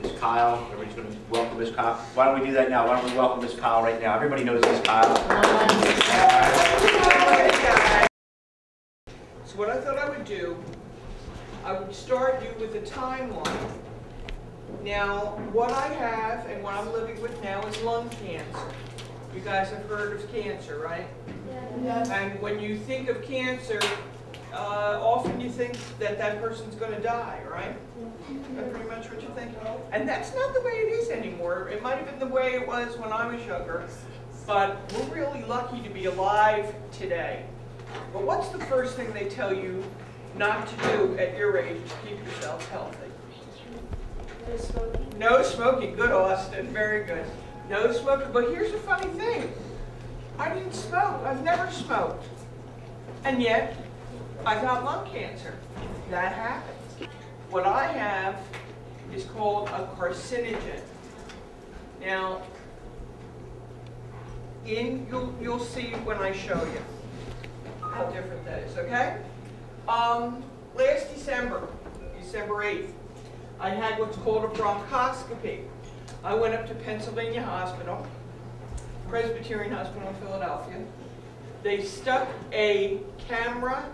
Ms. Kyle. Everybody's going to welcome Ms. Kyle. Why don't we do that now? Why don't we welcome Ms. Kyle right now? Everybody knows Ms. Kyle. So what I thought I would do, I would start you with a timeline. Now, what I have and what I'm living with now is lung cancer. You guys have heard of cancer, right? Yes. And when you think of cancer, often you think that that person's going to die, right? That's pretty much what you think. And that's not the way it is anymore. It might have been the way it was when I was younger, but we're really lucky to be alive today. But what's the first thing they tell you not to do at your age to keep yourself healthy? No smoking. No smoking. Good, Austin. Very good. No smoking. But here's the funny thing. I didn't smoke. I've never smoked. And yet, I got lung cancer. That happens. What I have is called a carcinogen. Now, you'll see when I show you how different that is, okay? Last December 8th, I had what's called a bronchoscopy. I went up to Pennsylvania Hospital, Presbyterian Hospital in Philadelphia. They stuck a camera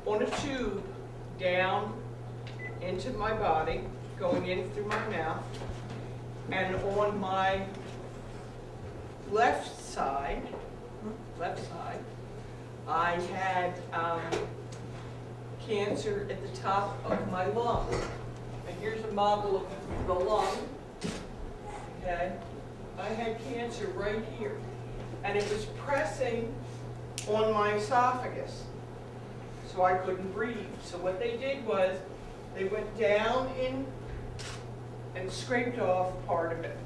on a tube down into my body, going in through my mouth, and on my left side, I had cancer at the top of my lung. And here's a model of the lung. Okay, I had cancer right here, and it was pressing on my esophagus, so I couldn't breathe. So what they did was they went down in and scraped off part of it.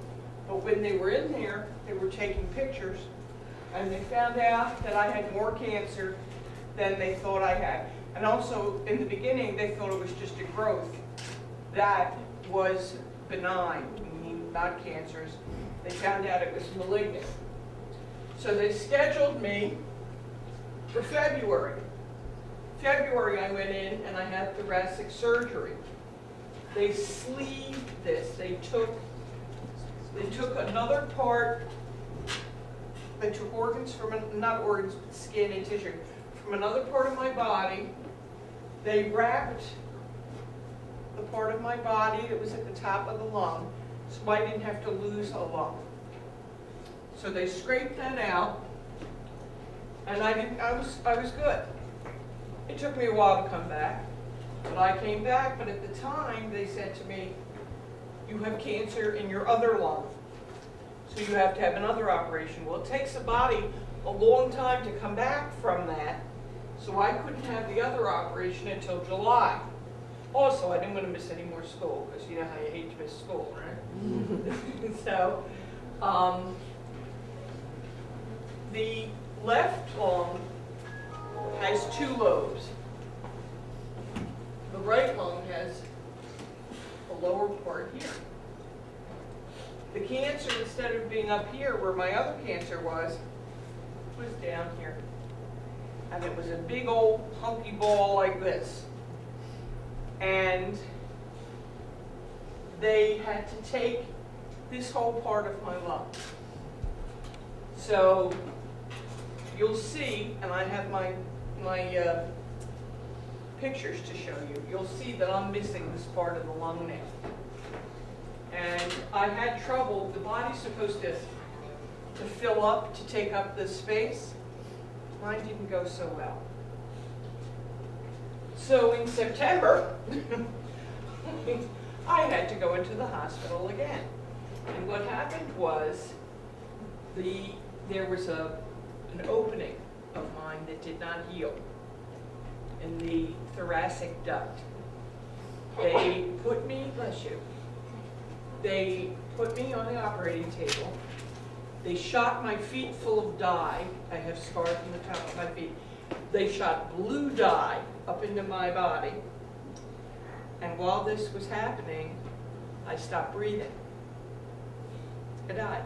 But when they were in there, they were taking pictures, and they found out that I had more cancer than they thought I had. And also, in the beginning, they thought it was just a growth. That was benign, meaning not cancerous. They found out it was malignant. So they scheduled me for February. February I went in and I had thoracic surgery. They sleeved this. They took another part, they took organs from, not organs, but skin and tissue, from another part of my body. They wrapped the part of my body that was at the top of the lung, so I didn't have to lose a lung. So they scraped that out, and I was good. It took me a while to come back, but I came back. But at the time, they said to me, "You have cancer in your other lung, so you have to have another operation." Well, it takes the body a long time to come back from that, so I couldn't have the other operation until July. Also, I didn't want to miss any more school, because you know how you hate to miss school, right? So, the left lung has 2 lobes. The right lung has a lower part here. The cancer, instead of being up here where my other cancer was down here. And it was a big old hunky ball like this. And they had to take this whole part of my lung. So you'll see, and I have my pictures to show you, you'll see that I'm missing this part of the lung now. And I had trouble. The body's supposed to fill up, to take up this space. Mine didn't go so well. So in September, I had to go into the hospital again. And what happened was there was an opening of mine that did not heal in the thoracic duct. They put me, bless you, they put me on the operating table. They shot my feet full of dye. I have scars from the top of my feet. They shot blue dye up into my body. And while this was happening, I stopped breathing. I died.